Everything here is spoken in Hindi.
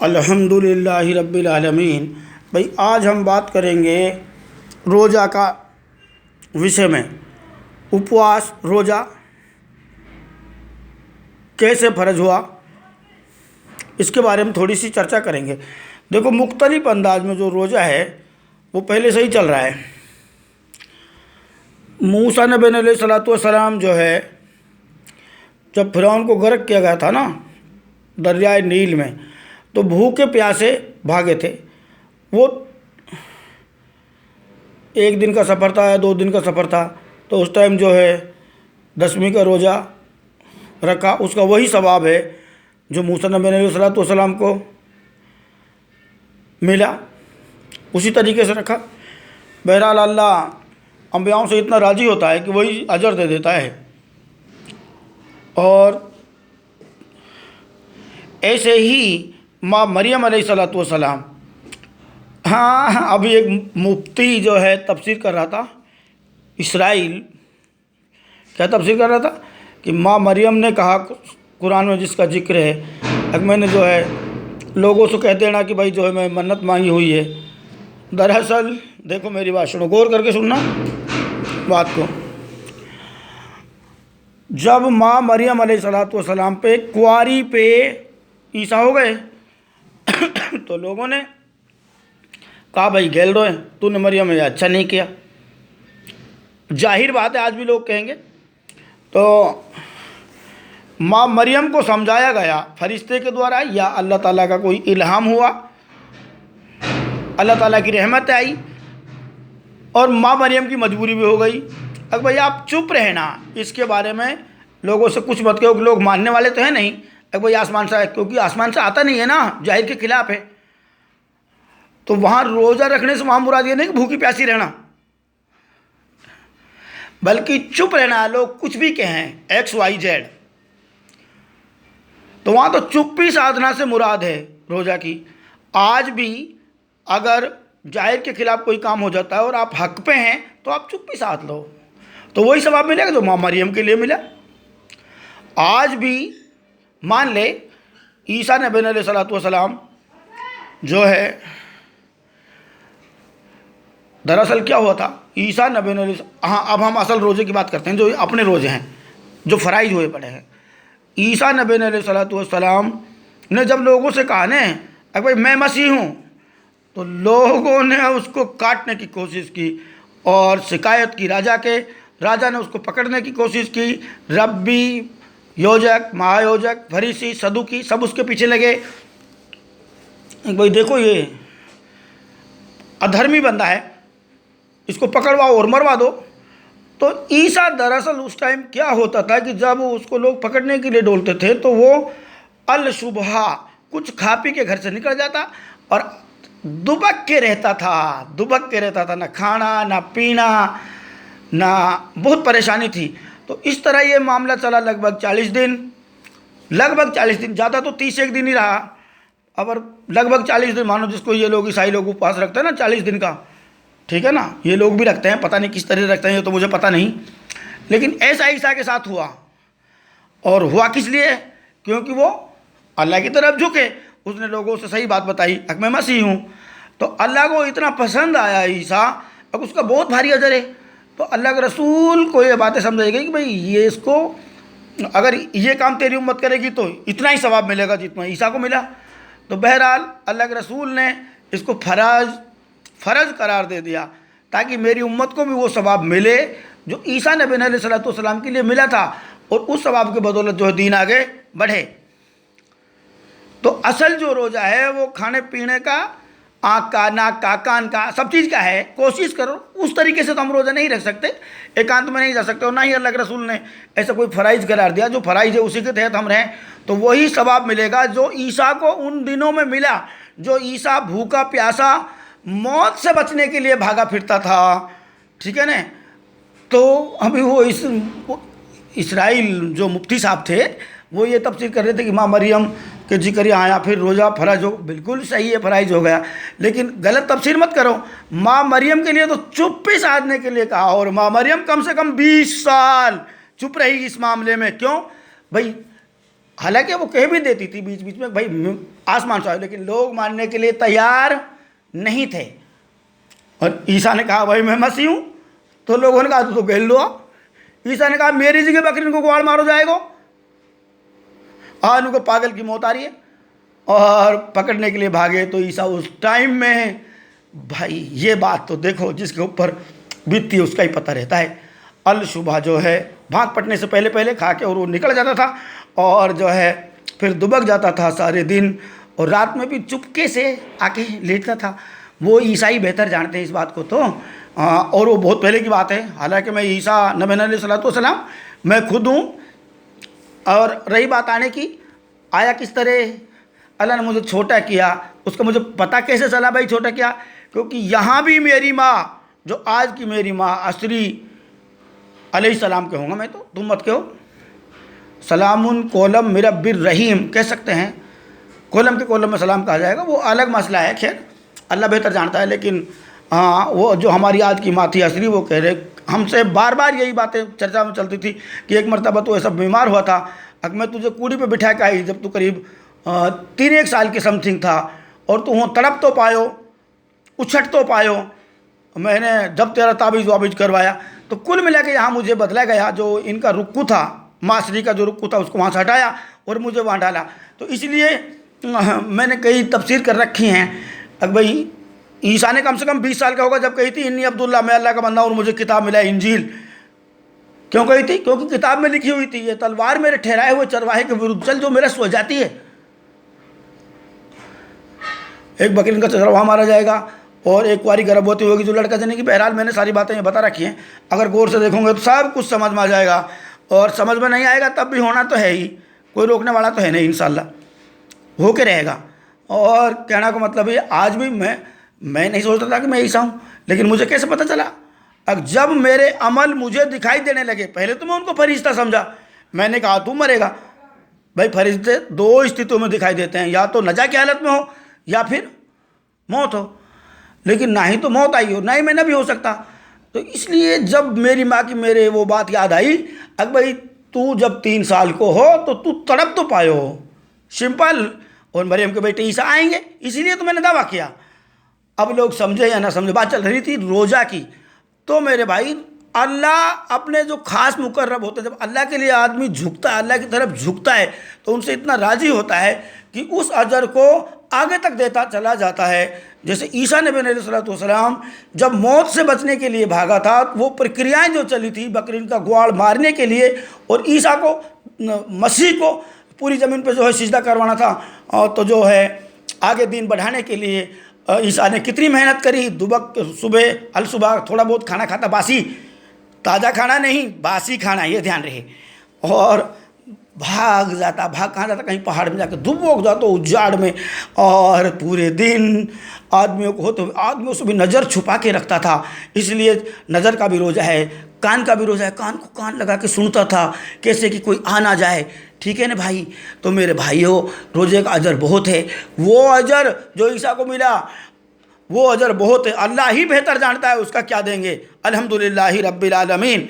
अल्हम्दुलिल्लाहि रब्बिल आलमीन। भाई आज हम बात करेंगे रोज़ा का विषय में। उपवास रोज़ा कैसे फ़र्ज हुआ, इसके बारे में थोड़ी सी चर्चा करेंगे। देखो, मुख्तलिफ अंदाज में जो रोज़ा है वो पहले से ही चल रहा है। मूसा नबी अलैहिस्सलातु वस्सलाम जो है, जब फ़िरौन को गर्क किया गया था ना दरियाए नील में, तो भूखे प्यासे भागे थे। वो एक दिन का सफ़र था या 2 दिन का सफ़र था, तो उस टाइम जो है 10वीं का रोज़ा रखा। उसका वही सवाब है जो मूसा नबी अलैहिस्सलाम को मिला, उसी तरीके से रखा। बहरहाल अल्लाह अंबियाओं से इतना राज़ी होता है कि वही अजर दे देता है। और ऐसे ही माँ मरियम अलैहिस्सलातु वस्सलाम, हाँ, अभी एक मुफ्ती जो है तफसीर कर रहा था, इसराइल, क्या तफसीर कर रहा था कि माँ मरियम ने कहा कुरान में जिसका जिक्र है, अब मैंने जो है लोगों से कह देना कि भाई जो है मैं मन्नत मांगी हुई है। दरअसल देखो, मेरी बात सुनो, गौर करके सुनना बात को। जब माँ मरियम अलैहिस्सलातु वस्सलाम पे कुंवारी पे ईसा हो गए तो लोगों ने कहा भाई गेल दो, तूने मरियम में अच्छा नहीं किया। जाहिर बात है आज भी लोग कहेंगे। तो माँ मरियम को समझाया गया फरिश्ते के द्वारा या अल्लाह ताला का कोई इल्हाम हुआ, अल्लाह ताला की रहमत आई और माँ मरियम की मजबूरी भी हो गई। अब भाई आप चुप रहना, इसके बारे में लोगों से कुछ मत कहो, लोग मानने वाले तो हैं नहीं। अब भाई आसमान से, क्योंकि आसमान से आता नहीं है ना, जाहिर के खिलाफ है। तो वहाँ रोज़ा रखने से वहाँ मुराद ये नहीं कि भूखी प्यासी रहना, बल्कि चुप रहना। लोग कुछ भी कहें XYZ, तो वहाँ तो चुप्पी साधना से मुराद है रोज़ा की। आज भी अगर जाहिर के खिलाफ कोई काम हो जाता है और आप हक पे हैं तो आप चुप्पी साध लो, तो वही सवाब मिलेगा जो माँ मरियम के लिए मिला। आज भी मान ले ईसा नबी अलैहिस्सलातु वस्सलाम जो है, दरअसल क्या हुआ था, ईसा नबी ने, हाँ अब हम असल रोज़े की बात करते हैं, जो अपने रोज़े हैं जो फ़राइज़ हुए पड़े हैं। ईसा नबी अलैहिस्सलातु वस्सलाम ने जब लोगों से कहा ने अगर भाई मैं मसीह हूँ, तो लोगों ने उसको काटने की कोशिश की और शिकायत की राजा के। राजा ने उसको पकड़ने की कोशिश की। रब्बी, योजक, महायोजक, फरीसी, सदुकी सब उसके पीछे लगे। भाई देखो, ये अधर्मी बंदा है, इसको पकड़वाओ और मरवा दो। तो ईसा दरअसल उस टाइम क्या होता था कि जब उसको लोग पकड़ने के लिए डोलते थे तो वो अल सुबह कुछ खा पी के घर से निकल जाता और दुबक के रहता था, ना खाना ना पीना ना, बहुत परेशानी थी। तो इस तरह ये मामला चला लगभग 40 दिन, ज़्यादा तो 31 दिन ही रहा। अब लगभग 40 दिन मानो, जिसको ये लोग ईसाई लोग उपवास रखते हैं ना 40 दिन का, ठीक है ना, ये लोग भी रखते हैं, पता नहीं किस तरह रखते हैं, ये तो मुझे पता नहीं। लेकिन ऐसा ईसा के साथ हुआ, और हुआ किस लिए? क्योंकि वो अल्लाह की तरफ झुके, उसने लोगों से सही बात बताई, अब मैं मसीह हूँ। तो अल्लाह को इतना पसंद आया ईसा, अब उसका बहुत भारी अजर है। तो अल्लाह के रसूल को ये बातें समझाई गई कि भाई ये, इसको अगर ये काम तेरी उम्मत करेगी तो इतना ही सवाब मिलेगा जितना ईसा को मिला। तो बहरहाल अल्लाह के रसूल ने इसको फ़र्ज करार दे दिया ताकि मेरी उम्मत को भी वो सवाब मिले जो ईसा नबी अलैहिस्सलातु वस्सलाम के लिए मिला था, और उस सवाब के बदौलत जो है दीन आगे बढ़े। तो असल जो रोज़ा है वो खाने पीने का, आँख का, नाक का, कान का, सब चीज़ का है। कोशिश करो, उस तरीके से तो हम रोज़ा नहीं रख सकते, एकांत में नहीं जा सकते, और ना ही अल्लाह के रसूल ने ऐसा कोई फ़राइज़ करार दिया। जो फ़राइज़ है उसी के तहत हम रहें तो वही सवाब मिलेगा जो ईसा को उन दिनों में मिला, जो ईसा भूखा प्यासा मौत से बचने के लिए भागा फिरता था, ठीक है ना। तो अभी वो इसराइल जो मुफ्ती साहब थे वो ये तफसीर कर रहे थे कि माँ मरियम के जिक्र यहाँ आया, फिर रोज़ा फ़र्ज हो, बिल्कुल सही है, फ़राइज़ हो गया, लेकिन गलत तफसीर मत करो। माँ मरियम के लिए तो चुप्पी साधने के लिए कहा, और माँ मरियम कम से कम 20 साल चुप रही इस मामले में। क्यों भाई? हालांकि वो कह भी देती थी बीच बीच में, भाई आसमान से आए, लेकिन लोग मानने के लिए तैयार नहीं थे। और ईसा ने कहा भाई मैं मसीह हूँ, तो लोगों ने कहा तो घेर लो। ईसा ने कहा मेरी जगह बकरी को ग्वाल मारो जाएगा। आज उनको पागल की मौत आ रही है और पकड़ने के लिए भागे। तो ईसा उस टाइम में, भाई ये बात तो देखो, जिसके ऊपर बीतती है उसका ही पता रहता है। अल सुबह जो है भाग पटने से पहले पहले खा के और वो निकल जाता था, और जो है फिर दुबक जाता था सारे दिन, और रात में भी चुपके से आके लेटता था। वो ईसाई बेहतर जानते हैं इस बात को। तो और वो बहुत पहले की बात है। हालांकि मैं ईसा नबी अलैहिस्सलाम मैं खुद हूँ। और रही बात आने की, आया किस तरह, अल्लाह ने मुझे छोटा किया, उसका मुझे पता कैसे चला भाई छोटा किया? क्योंकि यहाँ भी मेरी माँ, जो आज की मेरी माँ असरी अलैहिस्सलाम के होंगे मैं, तो तुम मत कहो, सलामुन कोलम मिरब्बिर रहीम कह सकते हैं। कोलम के कोलम में सलाम कहा जाएगा, वो अलग मसला है, खैर अल्लाह बेहतर जानता है। लेकिन हाँ, वो जो हमारी आज की माँ थी असरी, वो कह रहे हमसे बार बार यही बातें चर्चा में चलती थी कि एक मरतबा तो ऐसा बीमार हुआ था, अब मैं तुझे कूड़ी पे बिठा के आई जब तू करीब 3-1 साल के समथिंग था, और तू वहाँ तड़प तो पायो, उछट तो पायो। मैंने जब तेरा ताबीज़ वाबीज़ करवाया, तो कुल मिला के यहाँ मुझे बदला गया। जो इनका रुक्कू था, मासरी का जो रुक्कू था, उसको वहाँ से हटाया और मुझे वहाँ डाला। तो इसलिए मैंने कई तफसीर कर रखी हैं। अब भाई ईसा ने कम से कम 20 साल का होगा जब कही थी इन्नी अब्दुल्ला, मैं अल्लाह का बंदा और मुझे किताब मिला इंजील। क्यों कही थी? क्योंकि किताब में लिखी हुई थी, ये तलवार मेरे ठहराए हुए चरवाहे के विरुद्ध चल जो मेरा सो जाती है। एक बकरीन का चरवाहा मारा जाएगा और एक कुंवारी गर्भवती होगी जो लड़का जनेगी। बहरहाल मैंने सारी बातें ये बता रखी हैं, अगर गौर से देखोगे तो सब कुछ समझ में आ जाएगा। और समझ में नहीं आएगा तब भी होना तो है ही, कोई रोकने वाला तो है नहीं, इंशाल्लाह हो के रहेगा। और कहना का मतलब ये, आज भी मैं नहीं सोचता था कि मैं ईसा हूँ, लेकिन मुझे कैसे पता चला? अब जब मेरे अमल मुझे दिखाई देने लगे, पहले तो मैं उनको फरिश्ता समझा। मैंने कहा तू मरेगा। भाई फरिश्ते 2 स्थितियों में दिखाई देते हैं, या तो नजा की हालत में हो या फिर मौत हो, लेकिन ना ही तो मौत आई हो ना ही मैं नबी हो सकता। तो इसलिए जब मेरी माँ की मेरे वो बात याद आई, अब भाई तू जब 3 साल को हो तो तू तड़प तो पायो हो, सिंपल। और मरियम के बेटे ईसा आएंगे, इसीलिए तो मैंने दावा किया। अब लोग समझे या ना समझे, बात चल रही थी रोज़ा की। तो मेरे भाई, अल्लाह अपने जो खास मुकर्रब होते हैं, जब अल्लाह के लिए आदमी झुकता है, अल्लाह की तरफ झुकता है, तो उनसे इतना राज़ी होता है कि उस अजर को आगे तक देता चला जाता है। जैसे ईसा नबी अलैहिस्सलाम जब मौत से बचने के लिए भागा था, वो प्रक्रियाएं जो चली थी बकरीन का ग्वाल मारने के लिए, और ईसा को, मसीह को पूरी ज़मीन पे जो है सिजदा करवाना था, तो जो है आगे दिन बढ़ाने के लिए ईसा ने कितनी मेहनत करी। दुबक सुबह अल सुबह थोड़ा बहुत खाना खाता, बासी, ताज़ा खाना नहीं, बासी खाना, ये ध्यान रहे। और भाग जाता, भाग कहाँ जाता? कहीं पहाड़ में जाकर दुबक जाता उजाड़ में, और पूरे दिन आदमियों को तो आदमियों से भी नज़र छुपा के रखता था। इसलिए नज़र का भी रोज़ा है, कान का भी रोज़ा है, कान को कान लगा के सुनता था कैसे कि कोई आ ना जाए। ठीक है ना भाई? तो मेरे भाइयों, रोज़े का अजर बहुत है। वो अजर जो ईसा को मिला, वो अजर बहुत है। अल्लाह ही बेहतर जानता है उसका क्या देंगे। अल्हम्दुलिल्लाहि रब्बिल आलमीन।